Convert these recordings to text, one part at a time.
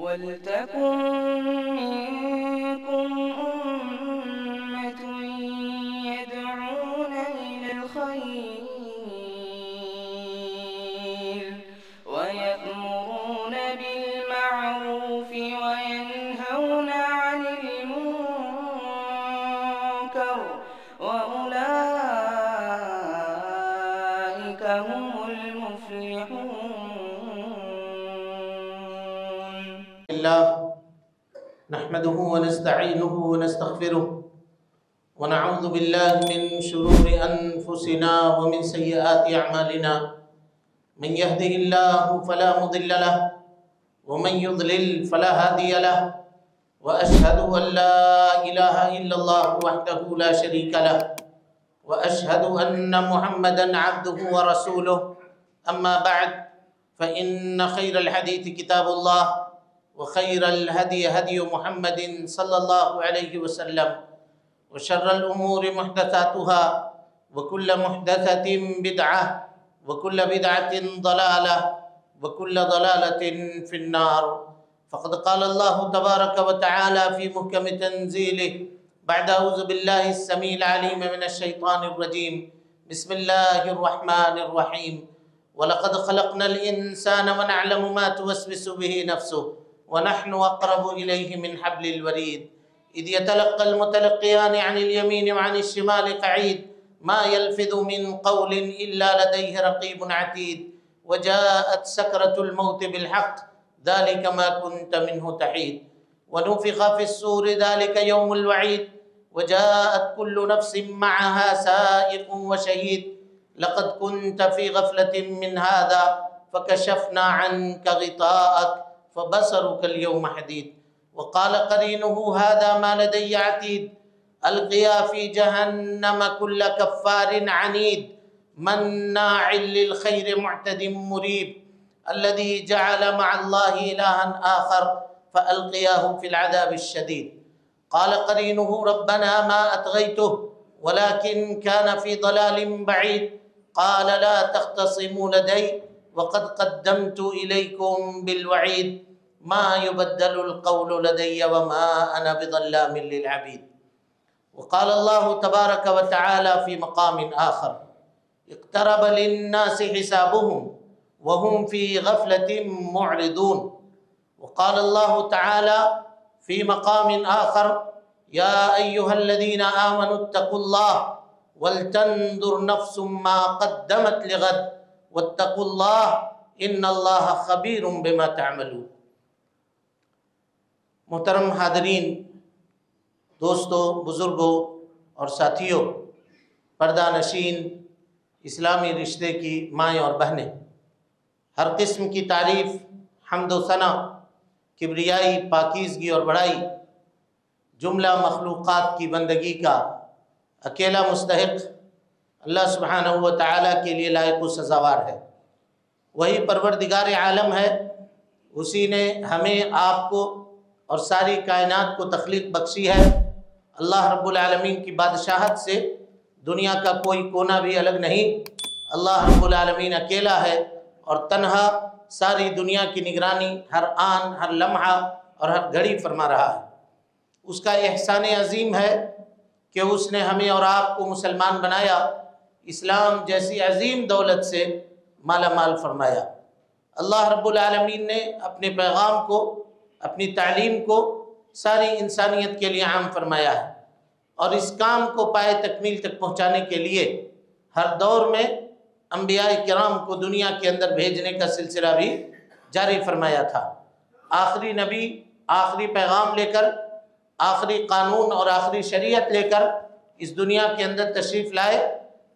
ولتكن منكم أمة يدعون إلى الخير ويأمرون بالمعروف وينهون عن المنكر وأولئك هم المفلحون. الله نحمده ونستعينه ونستغفره ونعوذ بالله من شرور أنفسنا ومن سيئات أعمالنا من يهده الله فلا مضل له ومن يضلل فلا هادي له وأشهد أن لا إله إلا الله وحده لا شريك له وأشهد أن محمدا عبده ورسوله. أما بعد فإن خير الحديث كتاب الله وخير الهدي هدي محمد صلى الله عليه وسلم وشر الأمور محدثاتها وكل محدثة بدعة وكل بدعة ضلالة وكل ضلالة في النار. فقد قال الله تبارك وتعالى في محكم تنزيله بعد أعوذ بالله السميع العليم من الشيطان الرجيم بسم الله الرحمن الرحيم ولقد خلقنا الإنسان ونعلم ما توسوس به نفسه ونحن أقرب إليه من حبل الوريد إذ يتلقى المتلقيان عن اليمين وعن الشمال قعيد ما يلفظ من قول إلا لديه رقيب عتيد وجاءت سكرة الموت بالحق ذلك ما كنت منه تحيد ونفخ في الصور ذلك يوم الوعيد وجاءت كل نفس معها سائق وشهيد لقد كنت في غفلة من هذا فكشفنا عنك غطاءك فبصرك اليوم حديد وقال قرينه هذا ما لدي عتيد ألقيا في جهنم كل كفار عنيد مناع للخير معتد مريب الذي جعل مع الله إلها آخر فألقياه في العذاب الشديد. قال قرينه ربنا ما أطغيته ولكن كان في ضلال بعيد قال لا تختصموا لدي وقد قدمت إليكم بالوعيد ما يبدل القول لدي وما أنا بظلام للعبيد. وقال الله تبارك وتعالى في مقام آخر اقترب للناس حسابهم وهم في غفلة معرضون. وقال الله تعالى في مقام آخر يا أيها الذين آمنوا اتقوا الله ولتنظر نفس ما قدمت لغد واتقوا الله إن الله خبير بما تعملون. محترم حاضرین، دوستوں، بزرگوں اور ساتھیوں، پردہ نشین اسلامی رشتے کی مائیں اور بہنیں، ہر قسم کی تعریف، حمد و ثنا، کبریائی، پاکیزگی اور بڑائی جملہ مخلوقات کی بندگی کا اکیلا مستحق اللہ سبحانہ و تعالیٰ کے لیے لائق و سزاوار ہے۔ وہی پروردگار عالم ہے، اسی نے ہمیں، آپ کو اور ساری کائنات کو تخلیق بخشی ہے۔ اللہ رب العالمین کی بادشاہت سے دنیا کا کوئی کونا بھی الگ نہیں۔ اللہ رب العالمین اکیلا ہے اور تنہا ساری دنیا کی نگرانی ہر آن، ہر لمحہ اور ہر گھڑی فرما رہا ہے۔ اس کا احسان عظیم ہے کہ اس نے ہمیں اور آپ کو مسلمان بنایا، اسلام جیسی عظیم دولت سے مالا مال فرمایا۔ اللہ رب العالمین نے اپنے پیغام کو، اپنی تعلیم کو ساری انسانیت کے لیے عام فرمایا ہے، اور اس کام کو پائے تکمیل تک پہنچانے کے لیے ہر دور میں انبیاء کرام کو دنیا کے اندر بھیجنے کا سلسلہ بھی جاری فرمایا تھا۔ آخری نبی آخری پیغام لے کر، آخری قانون اور آخری شریعت لے کر اس دنیا کے اندر تشریف لائے،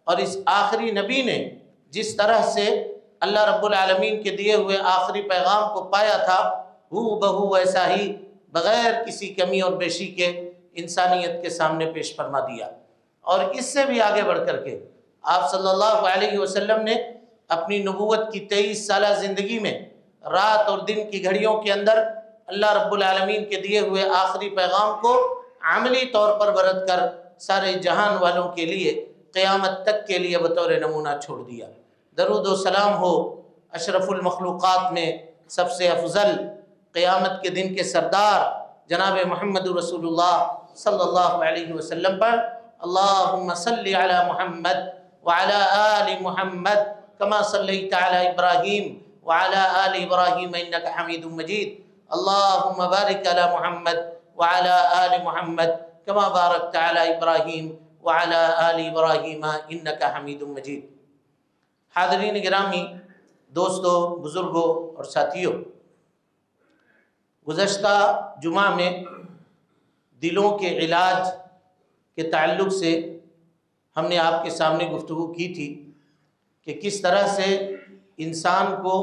اور اس آخری نبی نے جس طرح سے اللہ رب العالمین کے دیے ہوئے آخری پیغام کو پایا تھا، ہو بہو ویسا ہی بغیر کسی کمی اور بیشی کے انسانیت کے سامنے پیش فرما دیا۔ اور اس سے بھی آگے بڑھ کر کے آپ صلی اللہ علیہ وسلم نے اپنی نبوت کی 23 سالہ زندگی میں رات اور دن کی گھڑیوں کے اندر اللہ رب العالمین کے دیے ہوئے آخری پیغام کو عملی طور پر برت کر سارے جہان والوں کے لیے قیامت تک کے لیے بطور نمونہ چھوڑ دیا۔ درود و سلام ہو اشرف المخلوقات میں سب سے افضل قیامت کے دن کے سردار جناب محمد رسول اللہ صلی اللہ علیہ وسلم پر اللہم صلی علی محمد وعلی آل محمد کما صلیت علی ابراہیم وعلی آل ابراہیم انک حمید مجید اللہم بارک علی محمد وعلی آل محمد کما بارکت علی ابراہیم وعلی آل ابراہیم انک حمید مجید۔ حاضرین گرامی، دوستو، بزرگوں اور ساتھیوں، گزشتہ جمعہ میں دلوں کے علاج کے تعلق سے ہم نے آپ کے سامنے گفتگو کی تھی کہ کس طرح سے انسان کو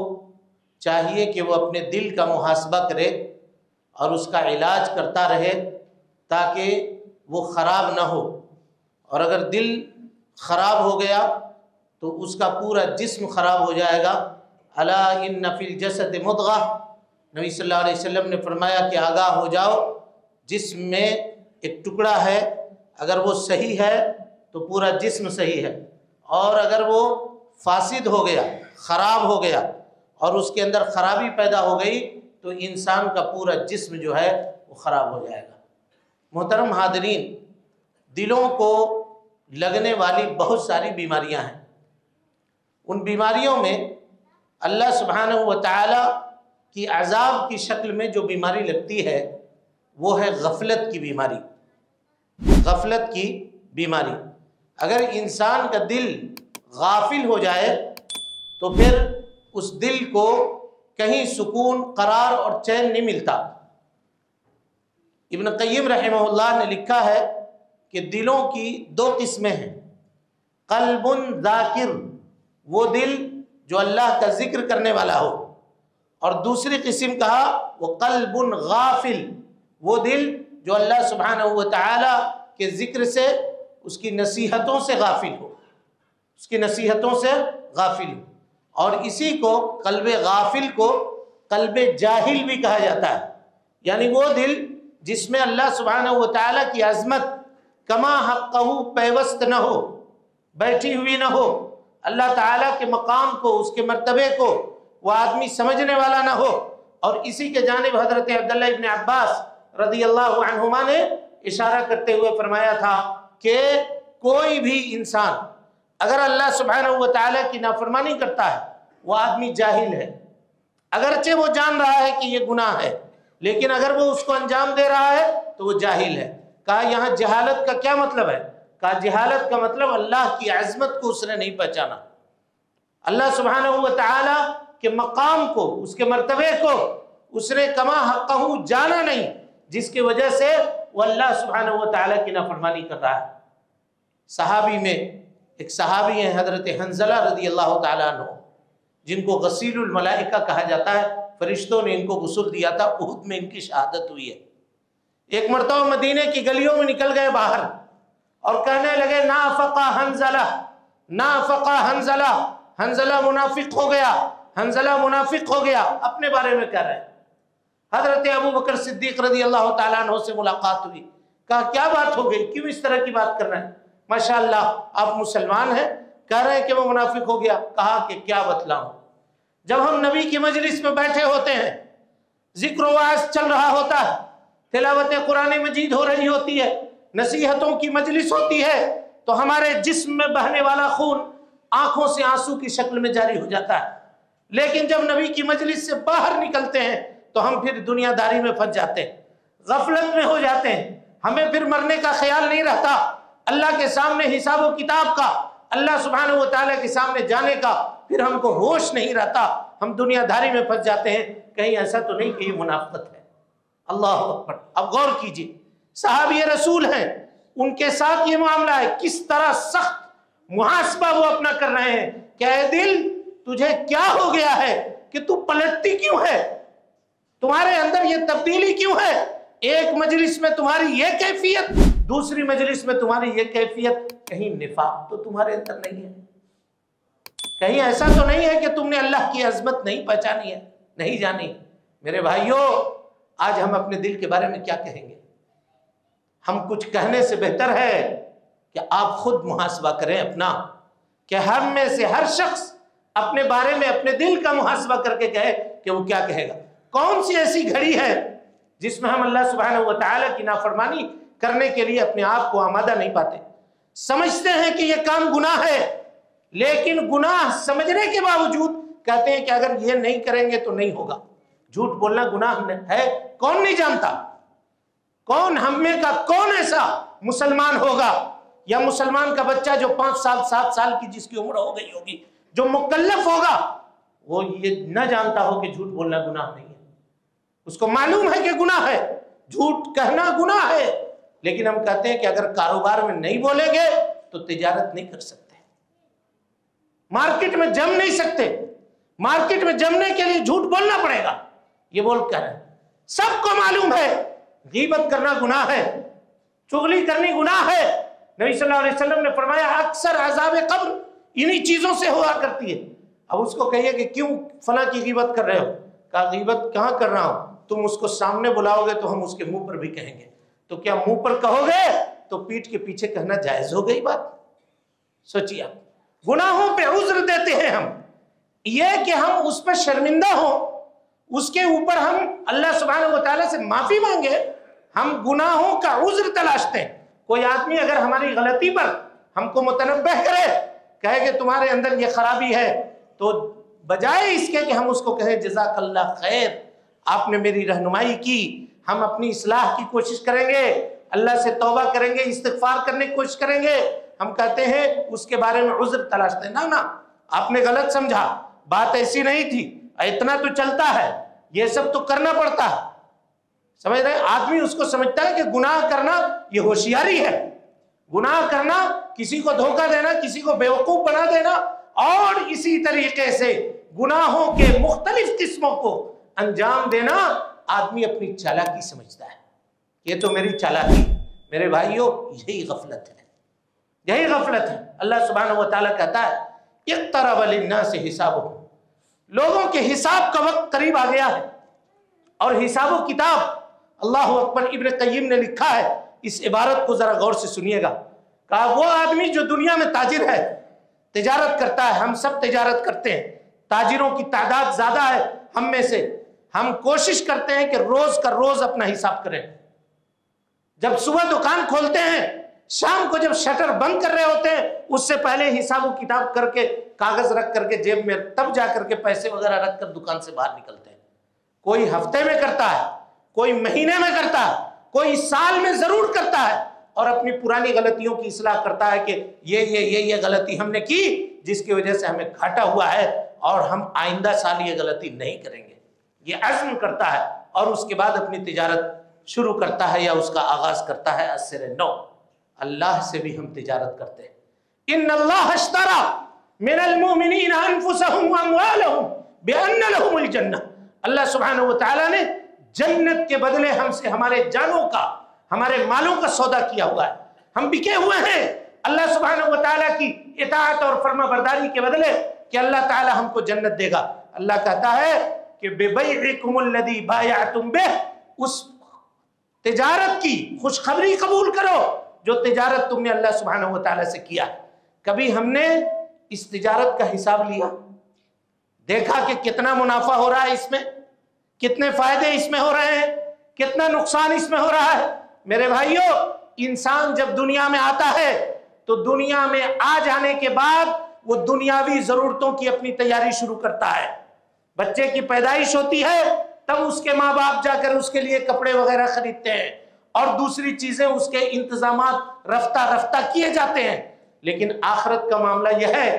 چاہیے کہ وہ اپنے دل کا محاسبہ کرے اور اس کا علاج کرتا رہے تاکہ وہ خراب نہ ہو، اور اگر دل خراب ہو گیا تو اس کا پورا جسم خراب ہو جائے گا۔ الا ان فی الجسد مضغہ، نبی صلی اللہ علیہ وسلم نے فرمایا کہ آگاہ ہو جاؤ، جسم میں ایک ٹکڑا ہے، اگر وہ صحیح ہے تو پورا جسم صحیح ہے، اور اگر وہ فاسد ہو گیا، خراب ہو گیا اور اس کے اندر خرابی پیدا ہو گئی تو انسان کا پورا جسم جو ہے وہ خراب ہو جائے گا۔ محترم حاضرین، دلوں کو لگنے والی بہت ساری بیماریاں ہیں۔ ان بیماریوں میں اللہ سبحانہ و تعالی کی عذاب کی شکل میں جو بیماری لگتی ہے وہ ہے غفلت کی بیماری۔ غفلت کی بیماری، اگر انسان کا دل غافل ہو جائے تو پھر اس دل کو کہیں سکون، قرار اور چین نہیں ملتا۔ ابن قیم رحمہ اللہ نے لکھا ہے کہ دلوں کی دو قسمیں ہیں، قلب ذاکر، وہ دل جو اللہ کا ذکر کرنے والا ہو، اور دوسری قسم کہا وہ قلب غافل، وہ دل جو اللہ سبحانہ و تعالی کے ذکر سے، اس کی نصیحتوں سے غافل ہو، اس کی نصیحتوں سے غافل ہو۔ اور اسی کو، قلب غافل کو، قلب جاہل بھی کہا جاتا ہے، یعنی وہ دل جس میں اللہ سبحانہ و تعالی کی عظمت کما حقہ پیوست نہ ہو، بیٹھی ہوئی نہ ہو، اللہ تعالیٰ کے مقام کو، اس کے مرتبے کو وہ آدمی سمجھنے والا نہ ہو۔ اور اسی کے جانب حضرت عبداللہ ابن عباس رضی اللہ عنہما نے اشارہ کرتے ہوئے فرمایا تھا کہ کوئی بھی انسان اگر اللہ سبحانہ و تعالیٰ کی نافرمانی کرتا ہے وہ آدمی جاہل ہے، اگرچہ وہ جان رہا ہے کہ یہ گناہ ہے، لیکن اگر وہ اس کو انجام دے رہا ہے تو وہ جاہل ہے۔ کہا یہاں جہالت کا کیا مطلب ہے؟ کہا جہالت کا مطلب اللہ کی عظمت کو اس نے نہیں پہچانا، اللہ سبحانہ و تعالی کے مقام کو، اس کے مرتبے کو اس نے کما حقہ جانا نہیں، جس کی وجہ سے وہ اللہ سبحانہ و تعالی کی نافرمانی کر رہا ہے۔ صحابی میں ایک صحابی ہیں حضرت حنظلہ رضی اللہ تعالیٰ عنہ، جن کو غسیل الملائکہ کہا جاتا ہے، فرشتوں نے ان کو غسل دیا تھا، احد میں ان کی شہادت ہوئی ہے۔ ایک مرتبہ مدینے کی گلیوں میں نکل گئے باہر اور کہنے لگے نافقہ حنظلہ، نافقہ حنظلہ، حنظلہ منافق ہو گیا، حنظلہ منافق ہو گیا، اپنے بارے میں کہہ رہے ہیں۔ حضرت ابو بکر صدیق رضی اللہ تعالیٰ عنہ سے ملاقات ہوئی، کہا کیا بات ہو گئی، کیوں اس طرح کی بات کر رہے ہیں؟ ماشاءاللہ آپ مسلمان ہیں، کہہ رہے ہیں کہ وہ منافق ہو گیا۔ کہا کہ کیا بتلاؤں، جب ہم نبی کی مجلس میں بیٹھے ہوتے ہیں، ذکر و وعظ چل رہا ہوتا ہے، تلاوت قرآن مجید ہو رہی ہوتی ہے، نصیحتوں کی مجلس ہوتی ہے، تو ہمارے جسم میں بہنے والا خون آنکھوں سے آنسو کی شکل میں جاری ہو جاتا ہے، لیکن جب نبی کی مجلس سے باہر نکلتے ہیں تو ہم پھر دنیا داری میں پھنس جاتے ہیں، غفلت میں ہو جاتے ہیں، ہمیں پھر مرنے کا خیال نہیں رہتا، اللہ کے سامنے حساب و کتاب کا، اللہ سبحانہ و تعالیٰ کے سامنے جانے کا پھر ہم کو ہوش نہیں رہتا، ہم دنیا داری میں پھنس جاتے ہیں۔ کہیں ایسا تو نہیں کہ یہ منافقت ہے؟ اللہ اکبر! اب غور کیجیے، صحابی رسول ہیں، ان کے ساتھ یہ معاملہ ہے، کس طرح سخت محاسبہ وہ اپنا کر رہے ہیں کہ اے دل تجھے کیا ہو گیا ہے کہ تو پلٹتی کیوں ہے، تمہارے اندر یہ تبدیلی کیوں ہے؟ ایک مجلس میں تمہاری یہ کیفیت، دوسری مجلس میں تمہاری یہ کیفیت، کہیں نفاق تو تمہارے اندر نہیں ہے؟ کہیں ایسا تو نہیں ہے کہ تم نے اللہ کی عظمت نہیں پہچانی ہے، نہیں جانی؟ میرے بھائیوں، آج ہم اپنے دل کے بارے میں کیا کہیں گے؟ ہم کچھ کہنے سے بہتر ہے کہ آپ خود محاسبہ کریں اپنا، کہ ہم میں سے ہر شخص اپنے بارے میں اپنے دل کا محاسبہ کر کے کہے کہ وہ کیا کہے گا۔ کون سی ایسی گھڑی ہے جس میں ہم اللہ سبحانہ و تعالیٰ کی نافرمانی کرنے کے لیے اپنے آپ کو آمادہ نہیں پاتے؟ سمجھتے ہیں کہ یہ کام گناہ ہے، لیکن گناہ سمجھنے کے باوجود کہتے ہیں کہ اگر یہ نہیں کریں گے تو نہیں ہوگا۔ جھوٹ بولنا گناہ ہے، کون نہیں جانتا؟ کون ہم میں کا کون ایسا مسلمان ہوگا یا مسلمان کا بچہ جو 5 سال 7 سال کی جس کی عمر ہو گئی ہوگی، جو مکلف ہوگا، وہ یہ نہ جانتا ہو کہ جھوٹ بولنا گناہ نہیں ہے؟ اس کو معلوم ہے کہ گناہ ہے، جھوٹ کہنا گناہ ہے، لیکن ہم کہتے ہیں کہ اگر کاروبار میں نہیں بولیں گے تو تجارت نہیں کر سکتے، مارکیٹ میں جم نہیں سکتے، مارکیٹ میں جمنے کے لیے جھوٹ بولنا پڑے گا۔ یہ بول کر ہے، سب کو معلوم ہے غیبت کرنا گناہ ہے، چغلی کرنی گناہ ہے۔ نبی صلی اللہ علیہ وسلم نے فرمایا اکثر عذاب قبر انہی چیزوں سے ہوا کرتی ہے۔ اب اس کو کہیے کہ کیوں فلاں کی غیبت کر رہے ہو؟ کہا غیبت کہاں کر رہا ہوں، تم اس کو سامنے بلاؤ گے تو ہم اس کے منہ پر بھی کہیں گے، تو کیا منہ پر کہو گے تو پیٹھ کے پیچھے کہنا جائز ہو گئی بات؟ سوچیے، گناہوں پہ عذر دیتے ہیں ہم، یہ کہ ہم اس پہ شرمندہ ہوں، اس کے اوپر ہم اللہ سبحانہ و تعالیٰ سے معافی مانگے، ہم گناہوں کا عذر تلاشتے ہیں۔ کوئی آدمی اگر ہماری غلطی پر ہم کو متنبہ کرے، کہے کہ تمہارے اندر یہ خرابی ہے، تو بجائے اس کے کہ ہم اس کو کہیں جزاک اللہ خیر، آپ نے میری رہنمائی کی، ہم اپنی اصلاح کی کوشش کریں گے، اللہ سے توبہ کریں گے، استغفار کرنے کی کوشش کریں گے، ہم کہتے ہیں اس کے بارے میں عذر تلاشتے ہیں، نا آپ نے غلط سمجھا، بات ایسی نہیں تھی، اتنا تو چلتا ہے، یہ سب تو کرنا پڑتا ہے۔ سمجھ رہے ہیں؟ آدمی اس کو سمجھتا ہے کہ گناہ کرنا یہ ہوشیاری ہے، گناہ کرنا کسی کو دھوکہ دینا، کسی کو بیوقوف بنا دینا، اور اسی طریقے سے گناہوں کے مختلف قسموں کو انجام دینا آدمی اپنی چالاکی سمجھتا ہے۔ یہ تو میری چالاکی، میرے بھائیوں یہی غفلت ہے، یہی غفلت ہے۔ اللہ سبحانہ و تعالیٰ کہتا ہے اقترب للناس حسابهم، لوگوں کے حساب کا وقت قریب آ گیا ہے، اور حساب و کتاب، اللہ اکبر، ابن قیم نے لکھا ہے، اس عبارت کو ذرا غور سے سنیے گا، کہا وہ آدمی جو دنیا میں تاجر ہے، تجارت کرتا ہے، ہم سب تجارت کرتے ہیں، تاجروں کی تعداد زیادہ ہے ہم میں سے، ہم کوشش کرتے ہیں کہ روز کا روز اپنا حساب کریں، جب صبح دکان کھولتے ہیں، شام کو جب شٹر بند کر رہے ہوتے ہیں، اس سے پہلے حساب و کتاب کر کے کاغذ رکھ کر کے جیب میں، تب جا کر کے پیسے وغیرہ رکھ کر دکان سے باہر نکلتے ہیں۔ کوئی ہفتے میں کرتا ہے، کوئی مہینے میں کرتا ہے، کوئی سال میں ضرور کرتا ہے، اور اپنی پرانی غلطیوں کی اصلاح کرتا ہے کہ یہ غلطی ہم نے کی جس کی وجہ سے ہمیں گھاٹا ہوا ہے، اور ہم آئندہ سال یہ غلطی نہیں کریں گے، یہ عزم کرتا ہے، اور اس کے بعد اپنی تجارت شروع کرتا ہے یا اس کا آغاز کرتا ہے از نو۔ اللہ سے بھی ہم تجارت کرتے ہیں، ان اللہ اشترى من المؤمنین انفسهم واموالهم بان لهم الجنہ، اللہ سبحانہ و تعالیٰ نے جنت کے بدلے ہم سے ہمارے جانوں کا، ہمارے مالوں کا سودا کیا ہوا ہے، ہم بکے ہوئے ہیں اللہ سبحانہ و تعالیٰ کی اطاعت اور فرما برداری کے بدلے کہ اللہ تعالیٰ ہم کو جنت دے گا۔ اللہ کہتا ہے کہ بِبَيْعِكُمُ الَّذِي بَايَعْتُمْ بِهِ، اس تجارت کی خوشخبری قبول کرو جو تجارت تم نے اللہ سبحانہ و تعالیٰ سے کیا۔ کبھی ہم نے اس تجارت کا حساب لیا، دیکھا کہ کتنا منافع ہو رہا ہے اس میں، کتنے فائدے اس میں ہو رہے ہیں، کتنا نقصان اس میں ہو رہا ہے؟ میرے بھائیوں، انسان جب دنیا میں آتا ہے تو دنیا میں آ جانے کے بعد وہ دنیاوی ضرورتوں کی اپنی تیاری شروع کرتا ہے۔ بچے کی پیدائش ہوتی ہے، تب اس کے ماں باپ جا کر اس کے لیے کپڑے وغیرہ خریدتے ہیں، اور دوسری چیزیں اس کے انتظامات رفتہ رفتہ کیے جاتے ہیں۔ لیکن آخرت کا معاملہ یہ ہے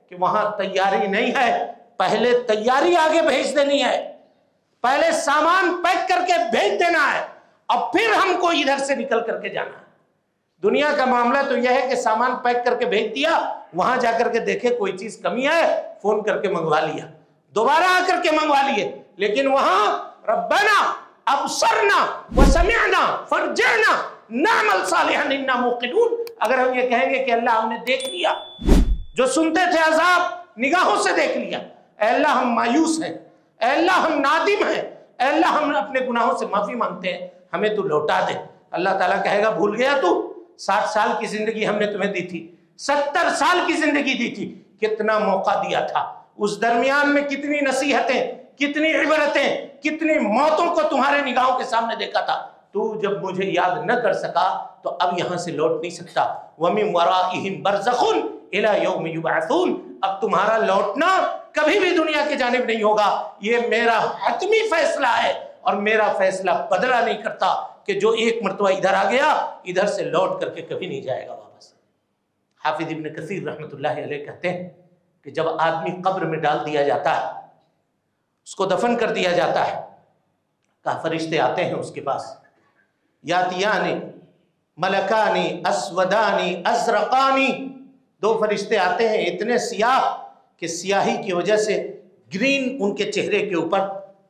کہ وہاں تیاری نہیں ہے، پہلے تیاری آگے بھیج دینی ہے، پہلے سامان پیک کر کے بھیج دینا ہے، اور پھر ہم کو ادھر سے نکل کر کے جانا ہے۔ دنیا کا معاملہ تو یہ ہے کہ سامان پیک کر کے بھیج دیا، وہاں جا کر کے دیکھے کوئی چیز کمی ہے، فون کر کے منگوا لیا، دوبارہ آ کر کے منگوا لیے، لیکن وہاں ربنا ابصرنا وسمعنا فرجعنا نعمل صالحا انا موقنون، اگر ہم یہ کہیں گے کہ اللہ ہم نے دیکھ لیا، جو سنتے تھے عذاب نگاہوں سے دیکھ لیا، اے اللہ ہم مایوس ہیں، اے اللہ ہم نادم ہیں، اے اللہ ہم اپنے گناہوں سے معافی مانگتے ہیں، ہمیں تو لوٹا دے۔ اللہ تعالیٰ کہے گا بھول گیا تو 60 سال کی زندگی ہم نے تمہیں دی تھی، 70 سال کی زندگی دی تھی، کتنا موقع دیا تھا، اس درمیان میں کتنی نصیحتیں، کتنی عبرتیں، کتنی موتوں کو تمہارے نگاہوں کے سامنے دیکھا تھا، تو جب مجھے یاد نہ کر سکا تو اب یہاں سے لوٹ نہیں سکتا۔ وَمِن وَرَائِهِمْ بَرْزَخٌ إِلَى يَوْمِ يُبْعَثُونَ، اب تمہارا لوٹنا کبھی بھی دنیا کی جانب نہیں ہوگا، یہ میرا حتمی فیصلہ ہے، اور میرا فیصلہ بدلا نہیں کرتا کہ جو ایک مرتبہ ادھر آ گیا ادھر سے لوٹ کر کے کبھی نہیں جائے گا واپس۔ حافظ ابن کثیر رحمۃ اللہ علیہ کہتے ہیں کہ جب آدمی قبر میں ڈال دیا جاتا ہے، اس کو دفن کر دیا جاتا ہے، کہا فرشتے آتے ہیں اس کے پاس، یاتیانی ملکانی اسودانی ازرقانی، دو فرشتے آتے ہیں اتنے سیاہ کہ سیاہی کی وجہ سے گرین ان کے چہرے کے اوپر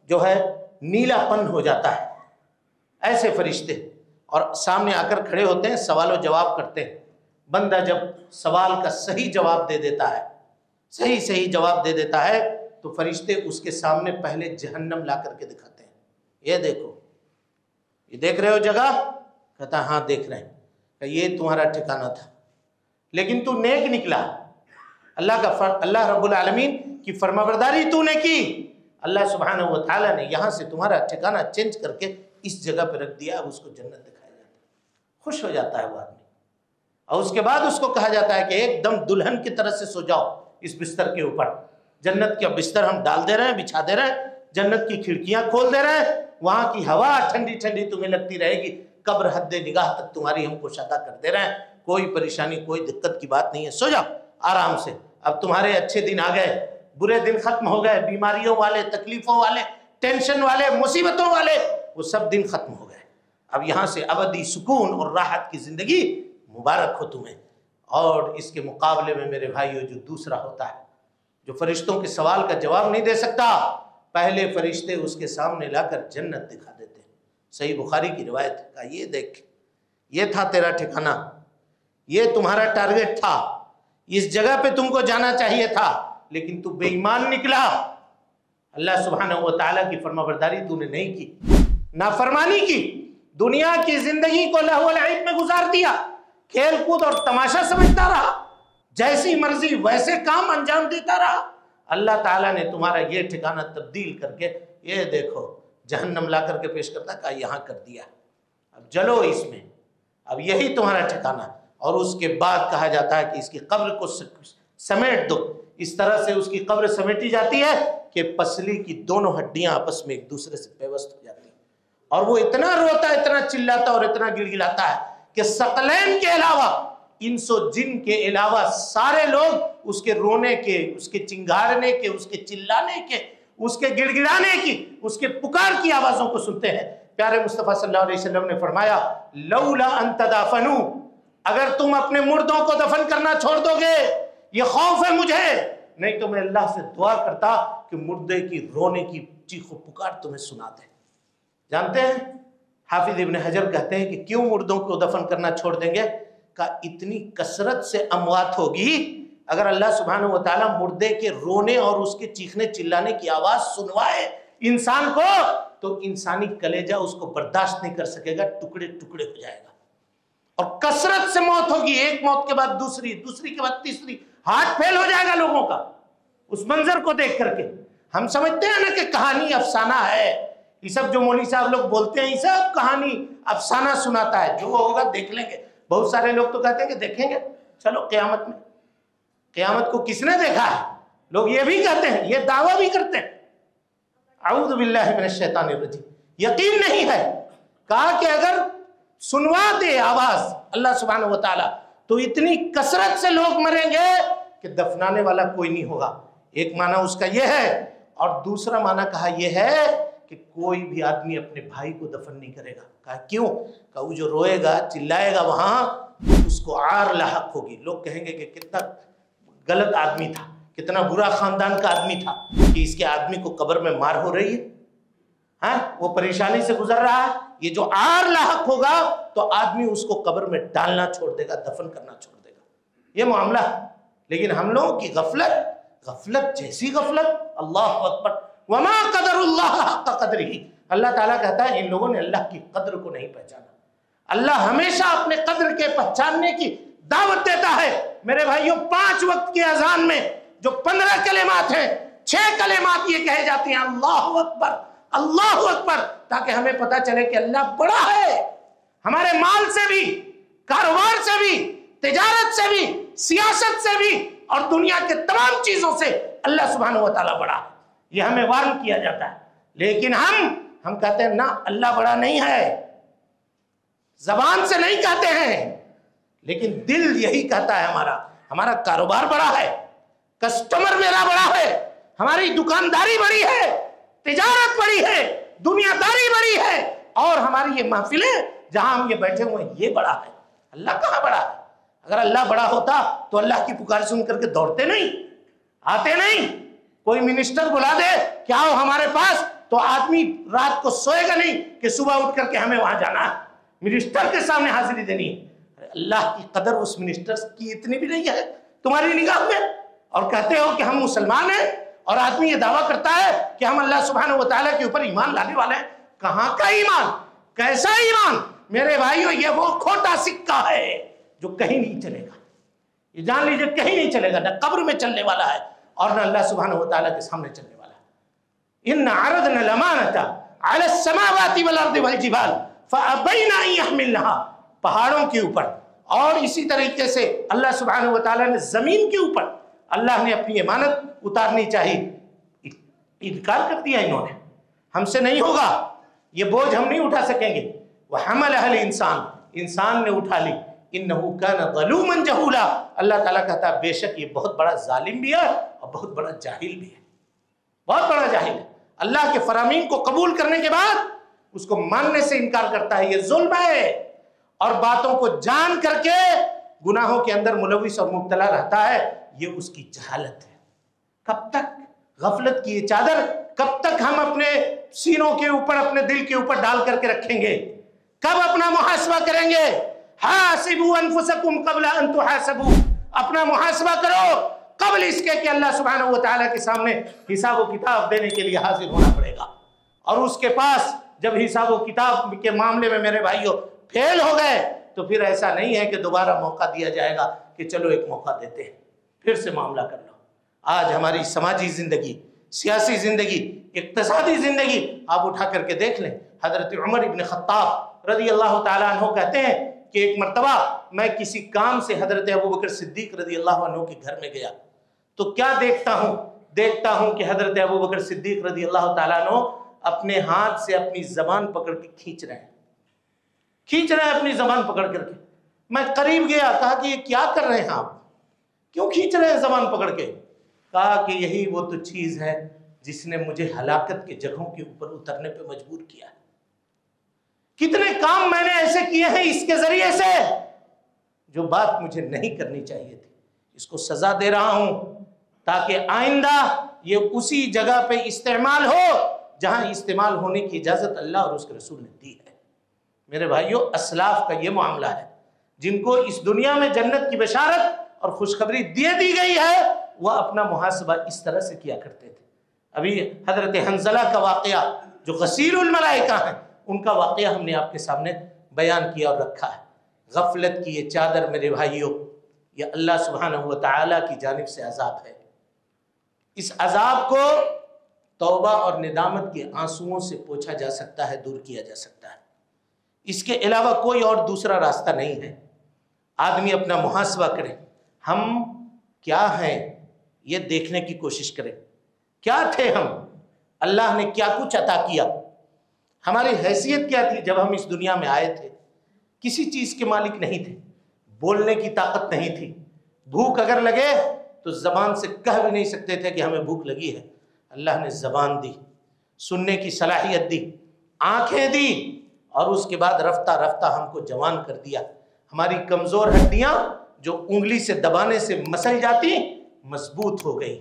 جو ہے نیلا پن ہو جاتا ہے، ایسے فرشتے، اور سامنے آ کر کھڑے ہوتے ہیں، سوال و جواب کرتے ہیں۔ بندہ جب سوال کا صحیح جواب دے دیتا ہے، صحیح جواب دے دیتا ہے، تو فرشتے اس کے سامنے پہلے جہنم لا کر کے دکھاتے ہیں، یہ دیکھو، یہ دیکھ رہے ہو جگہ؟ کہتا ہاں دیکھ رہے ہیں، کہ یہ تمہارا ٹھکانہ تھا، لیکن تو نیک نکلا، اللہ رب العالمین کی فرمانبرداری تو نے کی، اللہ سبحانہ و تعالیٰ نے یہاں سے تمہارا ٹھکانہ چینج کر کے اس جگہ پہ رکھ دیا، اب اس کو جنت دکھایا جاتا ہے، خوش ہو جاتا ہے وہ آدمی، اور اس کے بعد اس کو کہا جاتا ہے کہ ایک دم دلہن کی طرح سے سو جاؤ اس بستر کے اوپر، جنت کا بستر ہم ڈال دے رہے ہیں، بچھا دے رہے ہیں، جنت کی کھڑکیاں کھول دے رہے ہیں، وہاں کی ہوا ٹھنڈی ٹھنڈی تمہیں لگتی رہے گی، قبر حد نگاہ تک تمہاری ہم کشادہ کر دے رہے ہیں، کوئی پریشانی کوئی دقت کی بات نہیں ہے، سو جاؤ آرام سے، اب تمہارے اچھے دن آ گئے، برے دن ختم ہو گئے، بیماریوں والے، تکلیفوں والے، ٹینشن والے، مصیبتوں والے، وہ سب دن ختم ہو گئے، اب یہاں سے ابدی سکون اور راحت کی زندگی مبارک ہو تمہیں۔ اور اس کے مقابلے میں میرے بھائیو جو دوسرا ہوتا ہے، جو فرشتوں کے سوال کا جواب نہیں دے سکتا، پہلے فرشتے اس کے سامنے لا کر جنت دکھا دیتے ہیں، صحیح بخاری کی روایت ہے، کہا یہ دیکھ، یہ تھا تیرا ٹھکانہ، یہ تمہارا ٹارگٹ تھا، اس جگہ پہ تم کو جانا چاہیے تھا، لیکن تو بے ایمان نکلا، اللہ سبحانہ و تعالیٰ کی فرمانبرداری تو نے نہیں کی، نافرمانی کی، دنیا کی زندگی کو لہو و لعب میں گزار دیا، کھیل کود اور تماشا سمجھتا رہا، جیسی مرضی ویسے کام انجام دیتا رہا، اللہ تعالیٰ نے تمہارا یہ ٹھکانہ تبدیل کر کے یہ دیکھو جہنم لا کر کے پیش کرتا، کہا یہاں کر دیا، اب جلو اس میں، اب یہی تمہارا ٹھکانہ، اور اس کے بعد کہا جاتا ہے کہ اس کی قبر کو سمیٹ دو، اس طرح سے اس کی قبر سمیٹی جاتی ہے کہ پسلی کی دونوں ہڈیاں آپس میں ایک دوسرے سے پیوست ہو جاتی ہیں، اور وہ اتنا روتا، اتنا چلاتا اور اتنا گڑ گڑاتا ہے کہ ثقلین کے علاوہ، انس و جن کے علاوہ سارے لوگ اس کے رونے کے، اس کے چنگھاڑنے کے، اس کے چلانے کے، اس کے گڑ گڑانے کی، اس کے پکار کی آوازوں کو سنتے ہیں۔ پیارے مصطفیٰ صلی اللہ علیہ وسلم نے فرمایا لولا ان تدافنوا، اگر تم اپنے مردوں کو دفن کرنا چھوڑ دو گے، یہ خوف ہے مجھے، نہیں تو میں اللہ سے دعا کرتا کہ مردے کی رونے کی چیخ و پکار تمہیں سنا دے۔ جانتے ہیں حافظ ابن حجر کہتے ہیں کہ کیوں مردوں کو دفن کرنا چھوڑ دیں گے؟ کہ اتنی کثرت سے اموات ہوگی، اگر اللہ سبحانہ و تعالیٰ مردے کے رونے اور اس کے چیخنے چلانے کی آواز سنوائے انسان کو، تو انسانی کلیجہ اس کو برداشت نہیں کر سکے گا، ٹکڑے ٹکڑے ہو جائے گا، اور کثرت سے موت ہوگی، ایک موت کے بعد دوسری، دوسری کے بعد تیسری، ہارٹ فیل ہو جائے گا لوگوں کا اس منظر کو دیکھ کر کے۔ ہم سمجھتے ہیں نا کہ کہانی افسانہ ہے، یہ سب جو مولوی صاحب لوگ بولتے ہیں یہ سب کہانی افسانہ سناتا ہے، جو ہوگا دیکھ لیں گے۔ بہت سارے لوگ تو کہتے ہیں کہ دیکھیں گے، چلو قیامت میں، قیامت کو کس نے دیکھا ہے؟ لوگ یہ بھی کہتے ہیں، یہ دعویٰ بھی کرتے ہیں۔ اعوذ باللہ من الشیطان الرجیم، یقین نہیں ہے، کہا کہ اگر سنوا دے آواز اللہ سبحانہ و تعالیٰ تو اتنی کثرت سے لوگ مریں گے کہ دفنانے والا کوئی نہیں ہوگا۔ ایک معنی اس کا یہ ہے، اور دوسرا معنی کہا یہ ہے کہ کوئی بھی آدمی اپنے بھائی کو دفن نہیں کرے گا۔ کہا کیوں؟ کہا وہ جو روئے گا چلائے گا وہاں، اس کو عار لاحق ہوگی، لوگ کہیں گے کہ کتنا غلط آدمی تھا، کتنا برا خاندان کا آدمی تھا کہ اس کے آدمی کو قبر میں مار ہو رہی ہے، ہاں وہ پریشانی سے گزر رہا ہے۔ یہ جو عار لاحق ہوگا تو آدمی اس کو قبر میں ڈالنا چھوڑ دے گا، دفن کرنا چھوڑ دے گا، یہ معاملہ ہے۔ لیکن ہم لوگوں کی غفلت جیسی غفلت، اللہ اکبر، وما قدر اللہ حق قدرہ، اللہ تعالیٰ کہتا ہے ان لوگوں نے اللہ کی قدر کو نہیں پہچانا۔ اللہ ہمیشہ اپنے قدر کے پہچاننے کی دعوت دیتا ہے۔ میرے بھائیوں 5 وقت کی اذان میں جو 15 کلمات ہیں، 6 کلمات یہ کہے جاتے ہیں اللہ اکبر اللہ اکبر، تاکہ ہمیں پتہ چلے کہ اللہ بڑا ہے. ہمارے مال سے بھی، کاروبار سے بھی، تجارت سے بھی، سیاست سے بھی اور دنیا کے تمام چیزوں سے اللہ سبحانہ و تعالیٰ بڑا ہے. یہ ہمیں وارن کیا جاتا ہے. لیکن ہم کہتے ہیں نہ، اللہ بڑا نہیں ہے. زبان سے نہیں کہتے ہیں لیکن دل یہی کہتا ہے ہمارا کاروبار بڑا ہے، کسٹمر میرا بڑا ہے، ہماری دکانداری بڑی ہے، تجارت بڑی ہے، دنیا داری بڑی ہے، اور ہماری یہ محفلیں جہاں ہم یہ بیٹھے ہوئے ہیں یہ بڑا ہے. اللہ کہاں بڑا ہے؟ اگر اللہ بڑا ہوتا تو اللہ کی پکار سن کر کے دوڑتے نہیں، آتے نہیں. کوئی منسٹر بلا دے کہ آؤ ہمارے پاس، تو آدمی رات کو سوئے گا نہیں کہ صبح اٹھ کر کے ہمیں وہاں جانا ہے، منسٹر کے سامنے حاضری دینی ہے. اللہ کی قدر اس منسٹر کی اتنی بھی نہیں ہے تمہاری نگاہ میں، اور کہتے ہو کہ ہم مسلمان ہیں، اور آدمی یہ دعویٰ کرتا ہے کہ ہم اللہ سبحانہ و تعالیٰ کے اوپر ایمان لانے والے ہیں. کہاں کا ایمان؟ کیسا ایمان؟ میرے بھائیو، یہ وہ کھوٹا سکہ ہے جو کہیں نہیں چلے گا. یہ جان لیجئے کہیں نہیں چلے گا، نہ قبر میں چلنے والا ہے اور نہ اللہ سبحانہ و تعالیٰ کے سامنے چلنے والا ہے. ان عرضنا الامانۃ علی السماوات والارض والجبال فابین ان یحملنها، پہاڑوں کے اوپر اور اسی طریقے سے اللہ سبحانہ و تعالیٰ نے زمین کے اوپر اللہ نے اپنی امانت اتارنی چاہیے. انکار کر دیا انہوں نے، ہم سے نہیں ہوگا، یہ بوجھ ہم نہیں اٹھا سکیں گے. وحملها الانسان، انسان نے اٹھا لی. انہو کان ظلوما جہولا، اللہ تعالیٰ کہتا ہے بے شک یہ بہت بڑا ظالم بھی ہے اور بہت بڑا جاہل بھی ہے. بہت بڑا جاہل ہے. اللہ کے فرامین کو قبول کرنے کے بعد اس کو ماننے سے انکار کرتا ہے، یہ ظلم ہے. اور باتوں کو جان کر کے گناہوں کے اندر ملوث اور مبتلا رہتا ہے، یہ اس کی جہالت ہے. کب تک غفلت کی یہ چادر کب تک ہم اپنے سینوں کے اوپر، اپنے دل کے اوپر ڈال کر کے رکھیں گے؟ کب اپنا محاسبہ کریں گے؟ حاسبوا انفسکم قبل ان تحاسبوا، اپنا محاسبہ کرو قبل اس کے کہ اللہ سبحانہ و تعالیٰ کے سامنے حساب و کتاب دینے کے لیے حاضر ہونا پڑے گا. اور اس کے پاس جب حساب و کتاب کے معاملے میں میرے بھائیوں فیل ہو گئے تو پھر ایسا نہیں ہے کہ دوبارہ موقع دیا جائے گا کہ چلو ایک موقع دیتے ہیں پھر سے معاملہ کر لو. آج ہماری سماجی زندگی، سیاسی زندگی، اقتصادی زندگی آپ اٹھا کر کے دیکھ لیں. حضرت عمر ابن خطاب رضی اللہ تعالیٰ عنہ کہتے ہیں کہ ایک مرتبہ میں کسی کام سے حضرت ابوبکر صدیق رضی اللہ عنہ کے گھر میں گیا تو کیا دیکھتا ہوں کہ حضرت ابوبکر صدیق رضی اللہ تعالیٰ عنہ اپنے ہاتھ سے اپنی زبان پکڑ کے کھینچ رہے ہیں اپنی زبان پکڑ کر کے. میں قریب گیا، کہا کہ یہ کیا کر رہے ہیں آپ، کیوں کھینچ رہے ہیں زبان پکڑ کے؟ کہا کہ یہی وہ تو چیز ہے جس نے مجھے ہلاکت کے جگہوں کے اوپر اترنے پہ مجبور کیا ہے. کتنے کام میں نے ایسے کیے ہیں اس کے ذریعے سے جو بات مجھے نہیں کرنی چاہیے تھی. اس کو سزا دے رہا ہوں تاکہ آئندہ یہ اسی جگہ پہ استعمال ہو جہاں استعمال ہونے کی اجازت اللہ اور اس کے رسول نے دی ہے. میرے بھائیوں، اسلاف کا یہ معاملہ ہے جن کو اس دنیا میں جنت کی بشارت اور خوشخبری دی گئی ہے، وہ اپنا محاسبہ اس طرح سے کیا کرتے تھے. ابھی حضرت حنظلہ کا واقعہ جو غسیل الملائکہ ہیں، ان کا واقعہ ہم نے آپ کے سامنے بیان کیا اور رکھا ہے. غفلت کی یہ چادر میرے بھائیوں، یہ اللہ سبحانہ و تعالیٰ کی جانب سے عذاب ہے. اس عذاب کو توبہ اور ندامت کے آنسوؤں سے پوچھا جا سکتا ہے، دور کیا جا سکتا ہے. اس کے علاوہ کوئی اور دوسرا راستہ نہیں ہے. آدمی اپنا محاسبہ کرے، ہم کیا ہیں یہ دیکھنے کی کوشش کریں. کیا تھے ہم؟ اللہ نے کیا کچھ عطا کیا؟ ہماری حیثیت کیا تھی جب ہم اس دنیا میں آئے تھے؟ کسی چیز کے مالک نہیں تھے، بولنے کی طاقت نہیں تھی. بھوک اگر لگے تو زبان سے کہہ بھی نہیں سکتے تھے کہ ہمیں بھوک لگی ہے. اللہ نے زبان دی، سننے کی صلاحیت دی، آنکھیں دی، اور اس کے بعد رفتہ رفتہ ہم کو جوان کر دیا. ہماری کمزور ہڈیاں جو انگلی سے دبانے سے مسل جاتی مضبوط ہو گئی،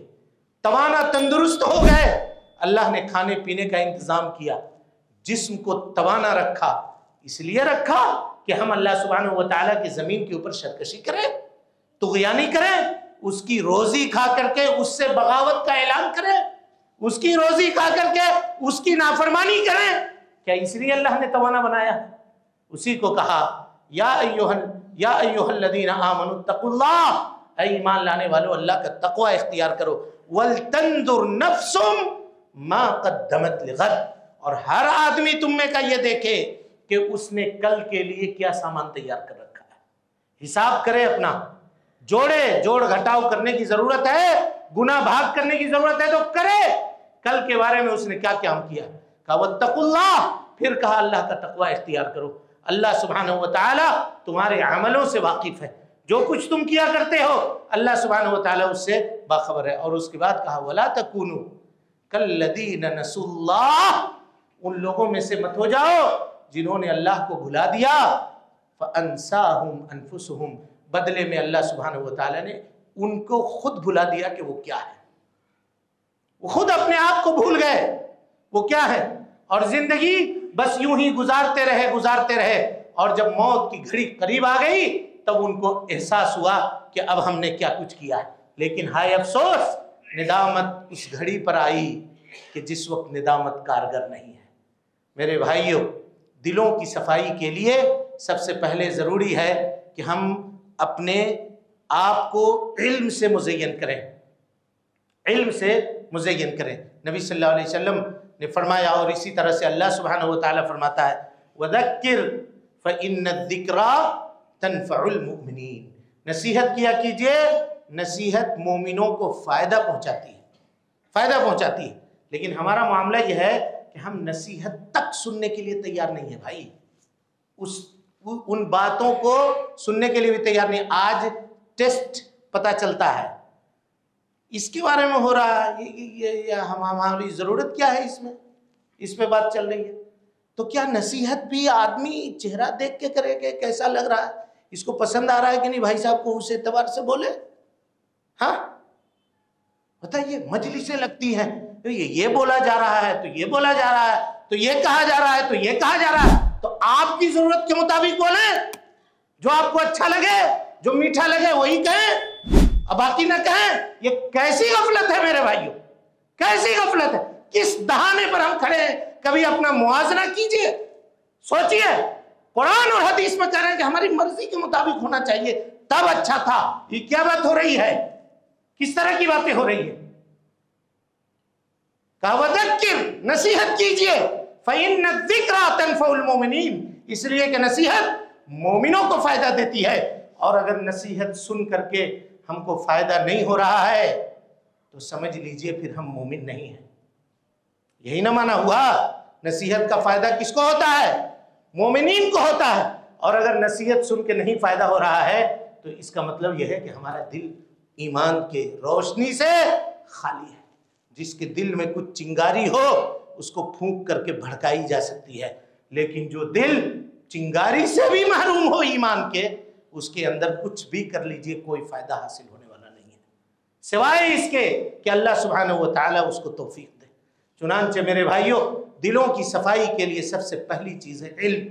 توانا تندرست ہو گئے. اللہ نے کھانے پینے کا انتظام کیا، جسم کو توانا رکھا. اس لیے رکھا کہ ہم اللہ سبحانہ و تعالیٰ کی زمین کے اوپر سرکشی کریں، طغیانی کریں، اس کی روزی کھا کر کے اس سے بغاوت کا اعلان کریں، اس کی روزی کھا کر کے اس کی نافرمانی کریں. کیا اس لیے اللہ نے توانا بنایا؟ اسی کو کہا یا ایھا الذین آمنوا اتقوا اللہ، اے ایمان لانے والو اللہ کا تقوی اختیار کرو. وَلْتَنْظُرْ نَفْسٌ مَا قَدَّمَتْ لِغَدٍ، اور ہر آدمی تم میں کا یہ دیکھے کہ اس نے کل کے لیے کیا سامان تیار کر رکھا ہے۔ حساب کرے اپنا، جوڑ گھٹاؤ کرنے کی ضرورت ہے، گناہ بھاگ کرنے کی ضرورت ہے تو کرے، کل کے بارے میں اس نے کیا کام کیا۔ کہا وَاتَّقُوا اللَّهَ، پھر کہا اللہ کا تقوی اختیار کرو۔ اللہ سبحانہ وتعالی تمہارے عملوں سے واقف ہے، جو کچھ تم کیا کرتے ہو اللہ سبحانہ وتعالی اس سے باخبر ہے۔ اور اس کے بعد کہا وَلَا تَكُونُوا كَالَّذِينَ نَسُوا اللَّهَ، ان لوگوں میں سے مت ہو جاؤ جنہوں نے اللہ کو بھلا دیا، فَأَنْسَاهُمْ أَنفُسُهُمْ، بدلے میں اللہ سبحانہ وتعالی نے ان کو خود بھلا دیا کہ وہ کیا ہے، وہ خود اپنے آپ کو بھول گئے وہ کیا ہے، اور زندگی بس یوں ہی گزارتے رہے، اور جب موت کی گھڑی قریب آ گئی تب ان کو احساس ہوا کہ اب ہم نے کیا کچھ کیا ہے۔ لیکن ہائے افسوس، ندامت اس گھڑی پر آئی کہ جس وقت ندامت کارگر نہیں ہے۔ میرے بھائیوں، دلوں کی صفائی کے لیے سب سے پہلے ضروری ہے کہ ہم اپنے آپ کو علم سے مزین کریں، علم سے مزین کریں۔ نبی صلی اللہ علیہ وسلم نے فرمایا، اور اسی طرح سے اللہ سبحانہ وتعالی فرماتا ہے وَذَكِّرْ فَإِنَّ الذِّكْرَى تَنْفَعُ الْمُؤْمِنِينَ، نصیحت کیا کیجئے، نصیحت مومنوں کو فائدہ پہنچاتی ہے۔ لیکن ہمارا معاملہ یہ ہے کہ ہم نصیحت تک سننے کے لیے تیار نہیں ہے بھائی، ان باتوں کو سننے کے لیے بھی تیار نہیں۔ آج ٹیسٹ پتہ چلتا ہے، اس کے بارے میں ہو رہا ہے، ہماری ضرورت کیا ہے اس میں بات چل رہی ہے، تو کیا نصیحت بھی آدمی چہرہ دیکھ کے کرے کہ کیسا لگ رہا ہے، اس کو پسند آ رہا ہے کہ نہیں، بھائی صاحب کو اس اعتبار سے بولے۔ ہاں بتائیے، مجلسیں لگتی ہیں تو یہ بولا جا رہا ہے، تو یہ بولا جا رہا ہے، تو یہ کہا جا رہا ہے، تو یہ کہا جا رہا ہے، تو آپ کی ضرورت کے مطابق بولیں، جو آپ کو اچھا لگے، جو میٹھا لگے وہی کہیں، اب باقی نہ کہیں۔ یہ کیسی غفلت ہے میرے بھائیوں، کیسی غفلت ہے، کس دہانے پر ہم کھڑے ہیں؟ کبھی اپنا موازنہ کیجئے، سوچئے، قرآن اور حدیث میں کہہ رہے ہیں کہ ہماری مرضی کے مطابق ہونا چاہیے تب اچھا تھا۔ یہ کیا بات ہو رہی ہے، کس طرح کی باتیں ہو رہی ہیں؟ کہا وَذَكِّرْ، نصیحت کیجئے، فَإِنَّ الذِّكْرَى تَنْفَعُ الْمُؤْمِنِينَ، اس لیے کہ نصیحت مومنوں کو فائدہ دیتی ہے۔ اور اگر نصیحت سن کر کے ہم کو فائدہ نہیں ہو رہا ہے تو سمجھ لیجئے پھر ہم مومن نہیں ہیں۔ یہی نہ مانا ہوا، نصیحت کا فائدہ کس کو ہوتا ہے؟ مومنین کو ہوتا ہے۔ اور اگر نصیحت سن کے نہیں فائدہ ہو رہا ہے تو اس کا مطلب یہ ہے کہ ہمارا دل ایمان کے روشنی سے خالی ہے۔ جس کے دل میں کچھ چنگاری ہو اس کو پھونک کر کے بھڑکائی جا سکتی ہے، لیکن جو دل چنگاری سے بھی محروم ہو ایمان کے، اس کے اندر کچھ بھی کر لیجئے کوئی فائدہ حاصل ہونے والا نہیں ہے، سوائے اس کے کہ اللہ سبحانہ وتعالی اس کو توفیق دے۔ چنانچہ میرے بھائیوں، دلوں کی صفائی کے لیے سب سے پہلی چیز ہے علم،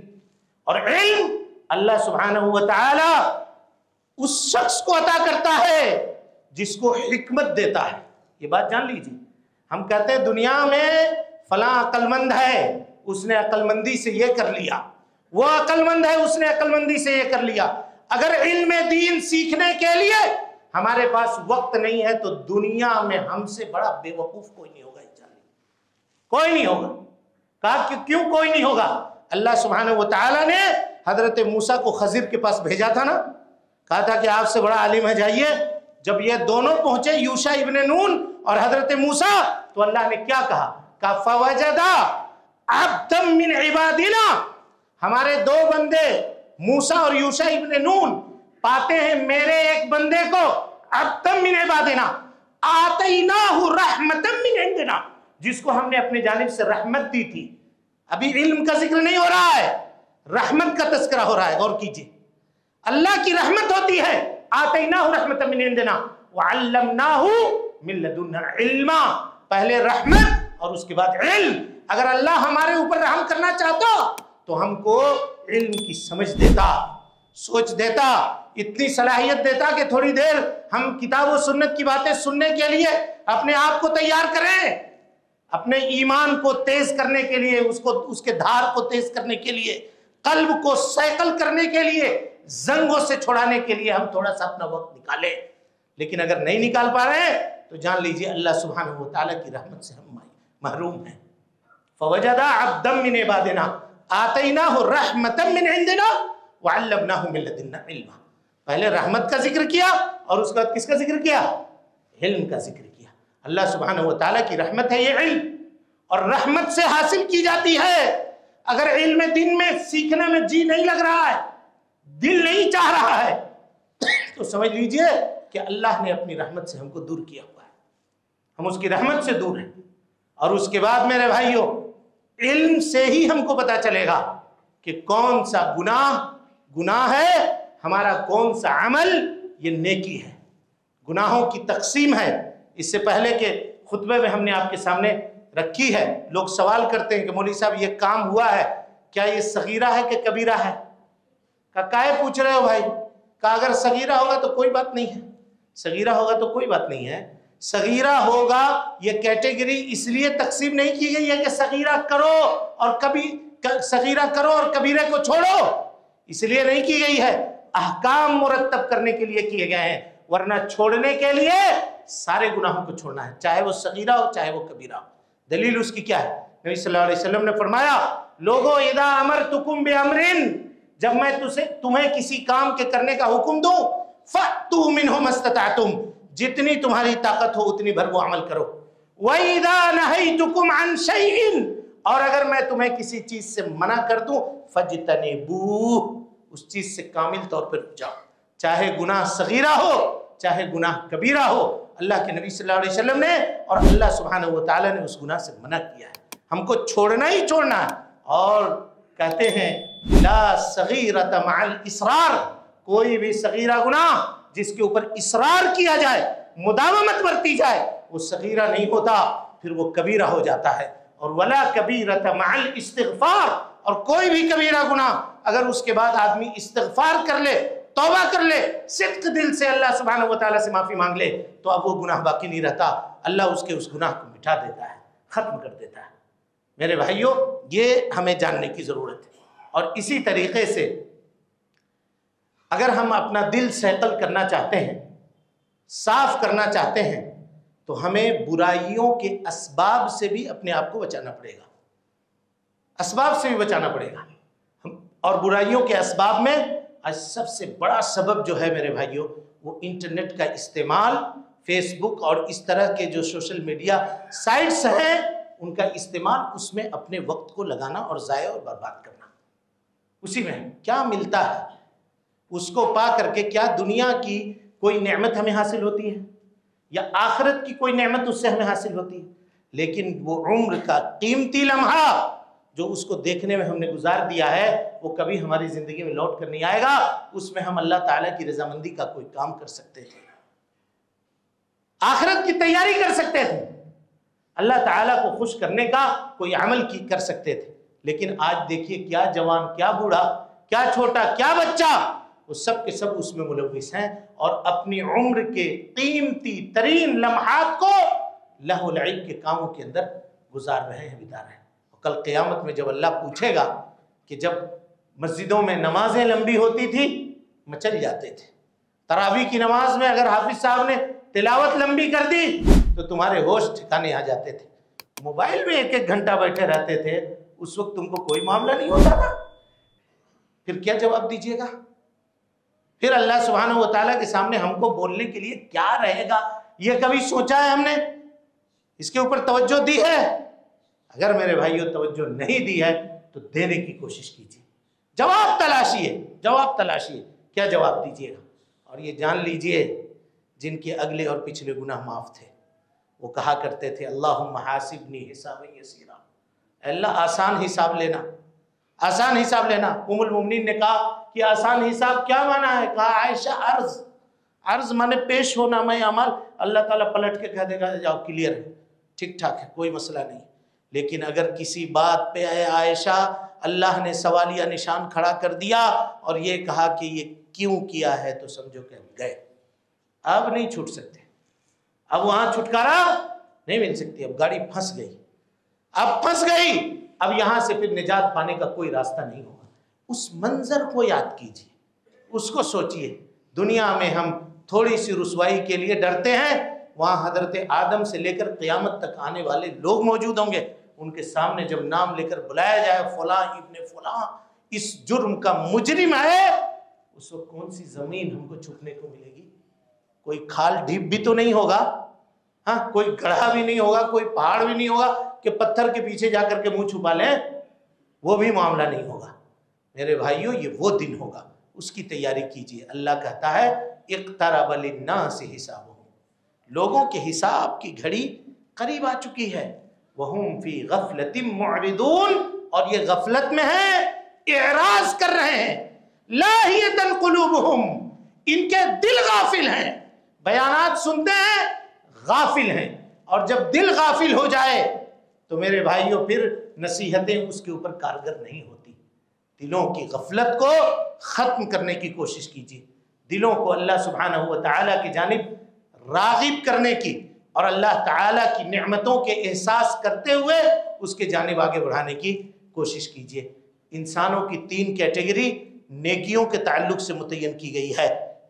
اور علم اللہ سبحانہ وتعالی اس شخص کو عطا کرتا ہے جس کو حکمت دیتا ہے۔ یہ بات جان لیجئے، ہم کہتے ہیں دنیا میں فلاں عقل مند ہے، اس نے عقل مندی سے یہ کر لیا، وہ عقل مند ہے، اس نے عقل مندی سے یہ کر لیا۔ اگر علم دین سیکھنے کے لیے ہمارے پاس وقت نہیں ہے تو دنیا میں ہم سے بڑا بے وقوف کوئی نہیں ہوگا، کوئی نہیں ہوگا۔ کہا کہ کیوں کوئی نہیں ہوگا؟ اللہ سبحانہ وتعالی نے حضرت موسیٰ کو خضر کے پاس بھیجا تھا نا، کہا تھا کہ آپ سے بڑا عالم ہے، جائیے۔ جب یہ دونوں پہنچے، یوشع ابن نون اور حضرت موسیٰ، تو اللہ نے کیا کہا؟ کہا فَوَجَدَا عَبْدًا مِّنْ عِبَادِنَا، ہمارے دو بندے موسیٰ اور یوشع ابن نون پاتے ہیں میرے ایک بندے کو، عَبْدًا مِّنْ عِبَادِنَا آتَيْنَاهُ رَحْمَةً مِّنْ عِنْدِنَا، جس کو ہم نے اپنے جانب سے رحمت دی تھی۔ ابھی علم کا ذکر نہیں ہو رہا ہے، رحمت کا تذکرہ ہو رہا ہے، غور کیجئے۔ اللہ کی رحمت ہوتی ہے، آتَيْنَاهُ رَحْمَةً مِّنْ عِنْدِنَا وَعَلَّمْنَاهُ مِن لَدُنَّا عِلْمًا، پہلے رحمت اور اس کے بعد علم۔ اگر اللہ ہمارے اوپر رحم کرنا چاہتا تو ہم کو علم کی سمجھ دیتا، سوچ دیتا، اتنی صلاحیت دیتا کہ تھوڑی دیر ہم کتاب و سنت کی باتیں سننے کے لیے اپنے آپ کو تیار کریں، اپنے ایمان کو تیز کرنے کے لیے، اس کے دھار کو تیز کرنے کے لیے، قلب کو سیکل کرنے کے لیے، زنگوں سے چھڑانے کے لیے ہم تھوڑا سا اپنا وقت نکالیں۔ لیکن اگر نہیں نکال پا رہے ہیں تو جان لیجئے اللہ سبحانہ و تعالیٰ کی رحمت سے ہم محروم ہیں. فوجد عبدا من عبادنا آتیناہ رحمتا من عندنا وعلمناہ من لدنا علما. پہلے رحمت کا ذکر کیا اور اس کے بعد کس کا ذکر کیا؟ علم کا ذکر کیا. اللہ سبحانہ و تعالیٰ کی رحمت ہے یہ علم، اور رحمت سے حاصل کی جاتی ہے. اگر علم دین میں سیکھنے میں جی نہیں لگ رہا ہے، دل نہیں چاہ رہا ہے، تو سمجھ لیجئے کہ اللہ نے اپنی رحمت سے ہم کو دور کیا ہوا ہے، ہم اس کی رحمت سے دور ہیں. اور اس کے بعد میرے بھائیوں، علم سے ہی ہم کو پتا چلے گا کہ کون سا گناہ ہے، ہمارا کون سا عمل یہ نیکی ہے. گناہوں کی تقسیم ہے. اس سے پہلے کہ خطبے میں ہم نے آپ کے سامنے رکھی ہے. لوگ سوال کرتے ہیں کہ مولوی صاحب یہ کام ہوا ہے، کیا یہ صغیرہ ہے کہ کبیرہ ہے؟ کائے پوچھ رہے ہو بھائی؟ کہ اگر صغیرہ ہوگا تو کوئی بات نہیں ہے، صغیرہ ہوگا تو کوئی بات نہیں ہے. صغیرہ ہوگا یہ کیٹیگری اس لیے تقسیم نہیں کی گئی ہے کہ صغیرہ کرو اور کبیرہ کو چھوڑو، اس لیے نہیں کی گئی ہے. احکام مرتب کرنے کے لیے کیے گئے ہیں، ورنہ چھوڑنے کے لیے سارے گناہوں کو چھوڑنا ہے، چاہے وہ صغیرہ ہو چاہے وہ کبیرہ ہو. دلیل اس کی کیا ہے؟ نبی صلی اللہ علیہ وسلم نے فرمایا، لوگو اذا امرتکم بامرن، جب میں تمہیں کسی کام کے کرنے کا حکم دوں، فَأْتُوا مِنْهُ مَا اسْتَطَعْتُمْ، جتنی تمہاری طاقت ہو اتنی بھر وہ عمل کرو. وَإِذَا نَهَيْتُكُمْ عَنْ شَيْءٍ، اور اگر میں تمہیں کسی چیز سے منع کر دوں، فَاجْتَنِبُوهُ، اس چیز سے کامل طور پر جاؤ، چاہے گناہ صغیرہ ہو چاہے گناہ کبیرہ ہو. اللہ کے نبی صلی اللہ علیہ وسلم نے اور اللہ سبحانہ و تعالیٰ نے اس گناہ سے منع کیا ہے، ہم کو چھوڑنا ہی چھوڑنا ہے. اور کہتے ہیں لا صغیرۃ مع الاصرار، کوئی بھی صغیرہ گناہ جس کے اوپر اصرار کیا جائے، مداومت برتی جائے، وہ صغیرہ نہیں ہوتا، پھر وہ کبیرہ ہو جاتا ہے. اور ولا کبیرۃ مع الاستغفار، اور کوئی بھی کبیرہ گناہ اگر اس کے بعد آدمی استغفار کر لے، توبہ کر لے، صدق دل سے اللہ سبحانہ و تعالیٰ سے معافی مانگ لے، تو اب وہ گناہ باقی نہیں رہتا، اللہ اس گناہ کو مٹا دیتا ہے، ختم کر دیتا ہے. میرے بھائیوں، یہ ہمیں جاننے کی ضرورت ہے. اور اسی طریقے سے اگر ہم اپنا دل سیقل کرنا چاہتے ہیں، صاف کرنا چاہتے ہیں، تو ہمیں برائیوں کے اسباب سے بھی اپنے آپ کو بچانا پڑے گا، اسباب سے بھی بچانا پڑے گا. اور برائیوں کے اسباب میں آج سب سے بڑا سبب جو ہے میرے بھائیوں، وہ انٹرنیٹ کا استعمال، فیس بک اور اس طرح کے جو سوشل میڈیا سائٹس ہیں ان کا استعمال، اس میں اپنے وقت کو لگانا اور ضائع اور برباد کرنا. اسی میں کیا ملتا ہے، اس کو پا کر کے کیا دنیا کی کوئی نعمت ہمیں حاصل ہوتی ہے یا آخرت کی کوئی نعمت اس سے ہمیں حاصل ہوتی ہے؟ لیکن وہ عمر کا قیمتی لمحہ جو اس کو دیکھنے میں ہم نے گزار دیا ہے، وہ کبھی ہماری زندگی میں لوٹ کر نہیں آئے گا. اس میں ہم اللہ تعالیٰ کی رضامندی کا کوئی کام کر سکتے تھے، آخرت کی تیاری کر سکتے تھے، اللہ تعالیٰ کو خوش کرنے کا کوئی عمل کر سکتے تھے. لیکن آج دیکھیے کیا جوان، کیا بوڑھا، کیا چھوٹا، کیا بچہ، وہ سب کے سب اس میں ملوث ہیں اور اپنی عمر کے قیمتی ترین لمحات کو لہو لعب کے کاموں کے اندر گزار رہے ہیں، بتا رہے ہیں. کل قیامت میں جب اللہ پوچھے گا کہ جب مسجدوں میں نمازیں لمبی ہوتی تھی مچل جاتے تھے، تراویح کی نماز میں اگر حافظ صاحب نے تلاوت لمبی کر دی تو تمہارے ہوش ٹھکانے آ جاتے تھے، موبائل میں ایک ایک گھنٹہ بیٹھے رہتے تھے، اس وقت تم کو کوئی معاملہ نہیں ہوتا تھا. پھر کیا جواب دیجیے گا؟ پھر اللہ سبحانہ و تعالیٰ کے سامنے ہم کو بولنے کے لیے کیا رہے گا؟ یہ کبھی سوچا ہے ہم نے؟ اس کے اوپر توجہ دی ہے؟ اگر میرے بھائیوں توجہ نہیں دی ہے تو دینے کی کوشش کیجیے، جواب تلاشیے. کیا جواب دیجیے گا؟ اور یہ جان لیجئے جن کے اگلے اور پچھلے گناہ معاف تھے وہ کہا کرتے تھے اللہم حاسبنی حسابا یسیرا، اللہ آسان حساب لینا، آسان حساب لینا. ام المؤمنین نے کہا کہ آسان حساب کیا مانا ہے؟ کہا عائشہ عرض مانے پیش ہونا میں عمل، اللہ تعالیٰ پلٹ کے کہہ دے گا جاؤ کلیئر ہے، ٹھیک ٹھاک ہے، کوئی مسئلہ نہیں. لیکن اگر کسی بات پہ اے عائشہ اللہ نے سوالیہ نشان کھڑا کر دیا اور یہ کہا کہ یہ کیوں کیا ہے تو سمجھو کہ گئے، اب نہیں چھوٹ سکتے، اب وہاں چھٹکارا نہیں مل سکتی، اب گاڑی پھنس گئی، اب یہاں سے پھر نجات پانے کا کوئی راستہ نہیں ہوگا. اس منظر کو یاد کیجئے، اس کو سوچئے. دنیا میں ہم تھوڑی سی رسوائی کے لیے ڈرتے ہیں، وہاں حضرت آدم سے لے کر قیامت تک آنے والے لوگ موجود ہوں گے، ان کے سامنے جب نام لے کر بلایا جائے فلاں ابن فلاں اس جرم کا مجرم ہے، اس وقت کون سی زمین ہم کو چھپنے کو ملے گی؟ کوئی کھال ڈھیپ بھی تو نہیں ہوگا، ہاں کوئی گڑھا بھی نہیں ہوگا، کوئی پہاڑ بھی نہیں ہوگا کہ پتھر کے پیچھے جا کر کے منہ چھپا لیں، وہ بھی معاملہ نہیں ہوگا۔ میرے بھائیوں یہ وہ دن ہوگا، اس کی تیاری کیجئے۔ اللہ کہتا ہے اقترب للناس حسابهم، لوگوں کے حساب کی گھڑی قریب آ چکی ہے، وہم فی غفلۃ معرضون، اور یہ غفلت میں ہیں، اعراض کر رہے ہیں، لاہیۃ قلوبہم، ان کے دل غافل ہیں، بیانات سنتے ہیں غافل ہیں، اور جب دل غافل ہو جائے تو میرے بھائیوں پھر نصیحتیں اس کے اوپر کارگر نہیں ہوتی۔ دلوں کی غفلت کو ختم کرنے کی کوشش کیجیے، دلوں کو اللہ سبحانہ و تعالیٰ کی جانب راغب کرنے کی اور اللہ تعالیٰ کی نعمتوں کے احساس کرتے ہوئے اس کے جانب آگے بڑھانے کی کوشش کیجیے۔ انسانوں کی 3 کیٹیگری نیکیوں کے تعلق سے متعین کی گئی ہے،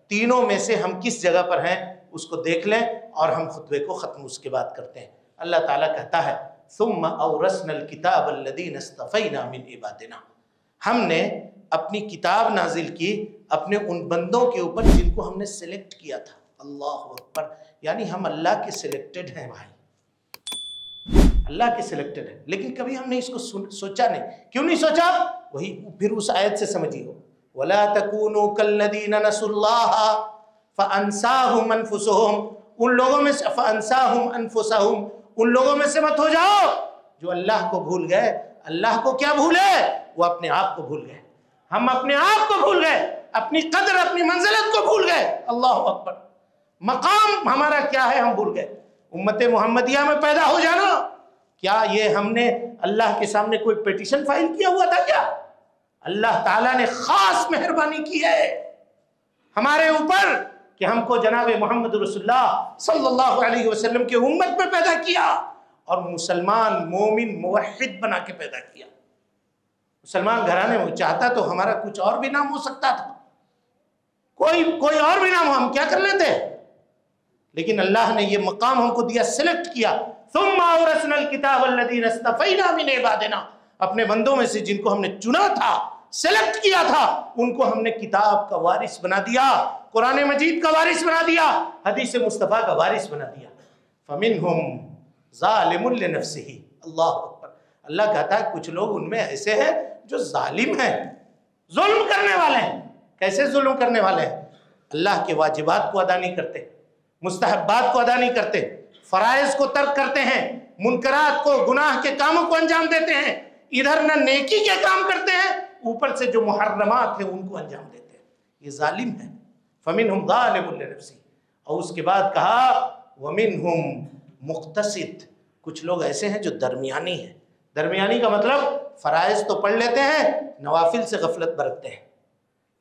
تینوں میں سے ہم کس جگہ پر ہیں اس کو دیکھ لیں اور ہم خطبے کو ختم اس کے بعد کرتے ہیں۔ اللہ تعالیٰ کہتا ہے ثم اورثنا الکتاب الذین اصطفینا من عبادنا، ہم نے اپنی کتاب نازل کی اپنے ان بندوں کے اوپر جن کو ہم نے سلیکٹ کیا تھا۔ اللہ اکبر، یعنی ہم اللہ کے سلیکٹڈ ہیں بھائی، اللہ کے سلیکٹڈ ہیں، لیکن کبھی ہم نے اس کو سوچا نہیں۔ کیوں نہیں سوچا؟ وہی پھر اس آیت سے سمجھیے، وَلَا تَكُونُوا كَالَّذِينَ نَسُوا اللَّهَ فَأَنْسَاهُمْ أَنفُسَهُمْ، ان لوگوں میں سے فَأَنْسَاهُمْ أَنفُسَهُمْ، ان لوگوں میں سے مت ہو جاؤ جو اللہ کو بھول گئے۔ اللہ کو کیا بھولے؟ وہ اپنے آپ کو بھول گئے، ہم اپنے آپ کو بھول گئے، اپنی قدر اپنی منزلت کو بھول گئے۔ اللہ اکبر، مقام ہمارا کیا ہے ہم بھول گئے۔ امت محمدیہ میں پیدا ہو جانا، کیا یہ ہم نے اللہ کے سامنے کوئی پیٹیشن فائل کیا ہوا تھا کیا؟ اللہ تعالیٰ نے خاص مہربانی کی ہے ہمارے اوپر کہ ہم کو جناب محمد رسول اللہ صلی اللہ علیہ وسلم کے امت میں پیدا کیا اور مسلمان مومن موحد بنا کے پیدا کیا۔ مسلمان گھرانے میں چاہتا تو ہمارا کچھ اور بھی نام ہو سکتا تھا، کوئی اور بھی نام ہو، ہم کیا کر لیتے، لیکن اللہ نے یہ مقام ہم کو دیا، سلیکٹ کیا۔ ثم اورثنا الکتاب الذین اصطفینا من عبادنا، اپنے بندوں میں سے جن کو ہم نے چنا تھا، سلیکٹ کیا تھا، ان کو ہم نے کتاب کا وارث بنا دیا، قرآن مجید کا وارث بنا دیا، حدیث مصطفیٰ کا وارث بنا دیا۔ فَمِنْهُمْ ظَالِمٌ لِنَفْسِهِ، اللہ اکبر، اللہ کہتا ہے کچھ لوگ ان میں ایسے ہیں جو ظالم ہیں، ظلم کرنے والے ہیں۔ کیسے ظلم کرنے والے ہیں؟ اللہ کے واجبات کو ادا نہیں کرتے، مستحبات کو ادا نہیں کرتے، فرائض کو ترک کرتے ہیں، منکرات کو، گناہ کے کاموں کو انجام دیتے ہیں، ادھر نہ نیکی کے کام کرتے ہیں، اوپر سے جو محرمات ہیں ان کو انجام دیتے ہیں، یہ ظالم ہے۔ فَمِنْهُمْ ظَالِمٌ لِنَفْسِهِ، اور اس کے بعد کہا وَمِنْهُمْ مُقْتَصِدٌ، کچھ لوگ ایسے ہیں جو درمیانی ہیں۔ درمیانی کا مطلب فرائض تو پڑھ لیتے ہیں، نوافل سے غفلت برتتے ہیں،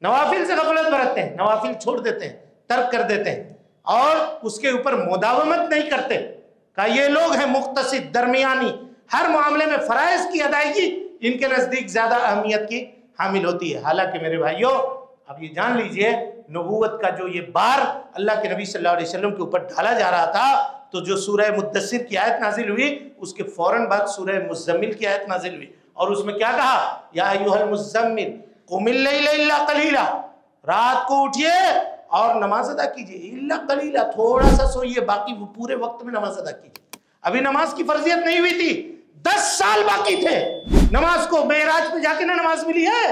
نوافل سے غفلت برتتے ہیں، نوافل چھوڑ دیتے ہیں، ترک کر دیتے ہیں، اور اس کے اوپر مداومت نہیں کرتے۔ کہا یہ لوگ ہیں مقتصد، درمیانی، ہر معاملے میں فرائض کی ادائیگی ان کے نزدیک زیادہ اہمیت کی حامل ہوتی ہے۔ حالانکہ میرے بھائیوں اب یہ جان لیجئے، نبوت کا جو یہ بار اللہ کے نبی صلی اللہ علیہ وسلم کے اوپر ڈھالا جا رہا تھا، تو جو سورہ مدثر کی آیت نازل ہوئی اس کے فوراً بعد سورہ مزمل کی آیت نازل ہوئی، اور اس میں کیا کہا؟ یا ایھا المزمل قم اللیل الا قلیلا، رات کو اٹھیے اور نماز ادا کیجئے، الا قلیلا، تھوڑا سا سوئیے، باقی وہ پورے وقت میں نماز ادا کیجئے۔ ابھی نماز کی فرضیت نہیں ہوئی تھی، 10 سال باقی تھے نماز کو، معراج پہ جا کے نماز ملی ہے،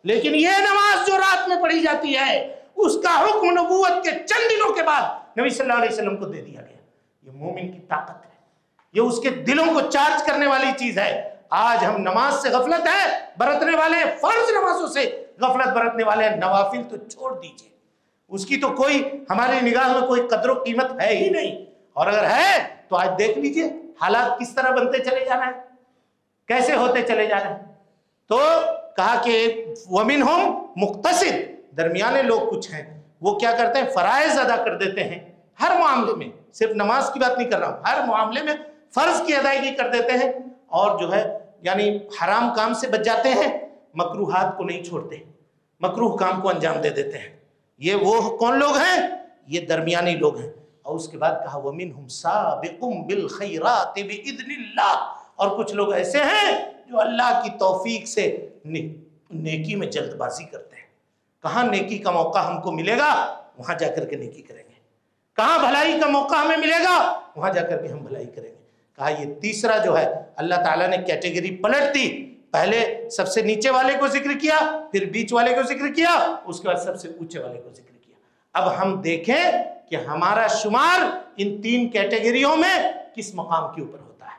لیکن یہ نماز جو رات میں پڑھی جاتی ہے اس کا حکم نبوت کے چند دنوں کے بعد نبی صلی اللہ علیہ وسلم کو دے دیا گیا۔ یہ مومن کی طاقت ہے، یہ اس کے دلوں کو چارج کرنے والی چیز ہے۔ آج ہم نماز سے غفلت ہے برتنے والے ہیں، فرض نمازوں سے غفلت برتنے والے ہیں، نوافل تو چھوڑ دیجئے، اس کی تو کوئی ہماری نگاہ میں کوئی قدر و قیمت ہے ہی نہیں، اور اگر ہے تو آج دیکھ لیجئے حالات کس طرح بنتے چلے جانا ہے، کیسے ہوتے چلے جانا ہے۔ تو کہا کہ وَمِنْهُمْ مُقْتَصِدٌ، درمیانے لوگ کچھ ہیں، وہ کیا کرتے ہیں؟ فرائض ادا کر دیتے ہیں، ہر معاملے میں، صرف نماز کی بات نہیں کر رہا ہوں، ہر معاملے میں فرض کی ادائیگی کر دیتے ہیں، اور جو ہے یعنی حرام کام سے بچ جاتے ہیں، مکروہات کو نہیں چھوڑتے، مکروہ کام کو انجام دے دیتے ہیں۔ یہ وہ کون لوگ ہیں؟ یہ درمیانی لوگ ہیں. اور اس کے بعد کہا وَمِنْهُمْ سَابِقٌ بِالْخَيْرَاتِ بِإِذْنِ اللَّهِ، اور کچھ لوگ ایسے ہیں جو اللہ کی توفیق سے نیکی میں جلد بازی کرتے ہیں. کہاں نیکی کا موقع ہم کو ملے گا وہاں جا کر کے نیکی کریں گے، کہاں بھلائی کا موقع ہمیں ملے گا وہاں جا کر کے ہم بھلائی کریں گے. کہا یہ تیسرا جو ہے اللہ تعالیٰ نے کیٹیگری پلٹ دی، پہلے سب سے نیچے والے کو ذکر کیا، پھر بیچ والے کو ذکر کیا، اس کے بعد سب سے اونچے والے کو ذکر کیا. اب ہم دیکھیں کہ ہمارا شمار ان تین کیٹیگریوں میں کس مقام کے اوپر ہوتا ہے.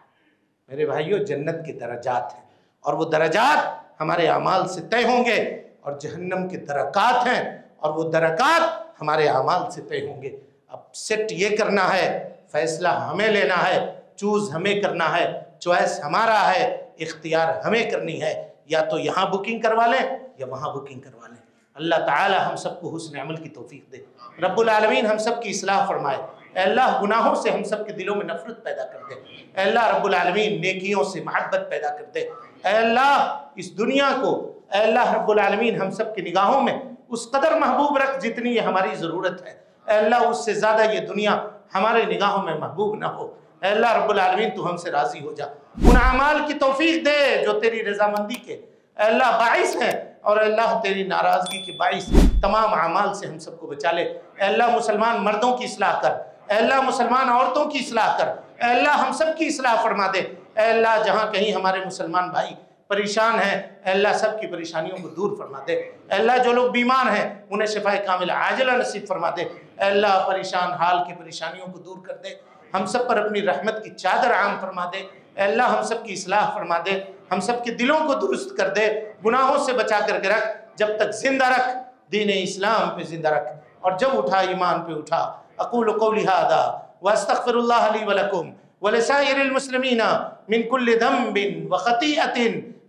میرے بھائیوں، جنت کے درجات ہیں اور وہ درجات ہمارے اعمال سے طے ہوں گے، اور جہنم کے درکات ہیں اور وہ درکات ہمارے اعمال سے طے ہوں گے. اب سیٹ یہ کرنا ہے، فیصلہ ہمیں لینا ہے، چوز ہمیں کرنا ہے، چوائس ہمارا ہے، اختیار ہمیں کرنی ہے. یا تو یہاں بکنگ کروا لیں یا وہاں بکنگ کروا لیں. اللہ تعالی ہم سب کو حسن عمل کی توفیق دے. رب العالمین ہم سب کی اصلاح فرمائے. اے اللہ گناہوں سے ہم سب کے دلوں میں نفرت پیدا کر دے. اے اللہ رب العالمین نیکیوں سے محبت پیدا کر دے. اے اللہ اس دنیا کو، اے اللہ رب العالمین ہم سب کی نگاہوں میں اس قدر محبوب رکھ جتنی یہ ہماری ضرورت ہے. اے اللہ اس سے زیادہ یہ دنیا ہمارے نگاہوں میں محبوب نہ ہو. اے اللہ رب العالمین تو ہم سے راضی ہو جا. ان اعمال کی توفیق دے جو تیری رضامندی کے اے اللہ باعث ہیں، اور اے اللہ تیری ناراضگی کے باعث تمام اعمال سے ہم سب کو بچا لے. اے اللہ مسلمان مردوں کی اصلاح کر، اے اللہ مسلمان عورتوں کی اصلاح کر، اے اللہ ہم سب کی اصلاح فرما دے. اے اللہ جہاں کہیں ہمارے مسلمان بھائی پریشان ہیں، اے اللہ سب کی پریشانیوں کو دور فرما دے. اے اللہ جو لوگ بیمار ہیں انہیں شفا کامل عاجلہ نصیب فرما دے. اے اللہ پریشان حال کی پریشانیوں کو دور کر دے. ہم سب پر اپنی رحمت کی چادر عام فرما دے. اے اللہ ہم سب کی اصلاح فرما دے، ہم سب کے دلوں کو درست کر دے، گناہوں سے بچا کر کے رکھ. جب تک زندہ رکھ، دین اسلام پہ زندہ رکھ، اور جب اٹھا ایمان پہ اٹھا. اقول قولی ھذا واستغفر اللہ لی ولکم ولسائر المسلمین من کل ذنب وخطیئۃ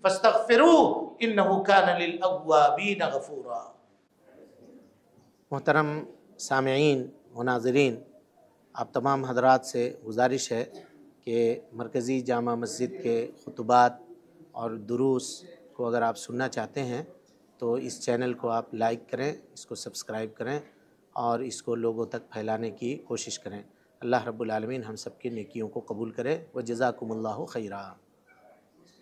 فاستغفروہ انہ کان للأوابین غفورا. محترم سامعین و ناظرین، آپ تمام حضرات سے گزارش ہے کہ مرکزی جامع مسجد کے خطبات اور دروس کو اگر آپ سننا چاہتے ہیں تو اس چینل کو آپ لائک کریں، اس کو سبسکرائب کریں اور اس کو لوگوں تک پھیلانے کی کوشش کریں. اللہ رب العالمین ہم سب کی نیکیوں کو قبول کرے. وجزاکم اللہ خیرا.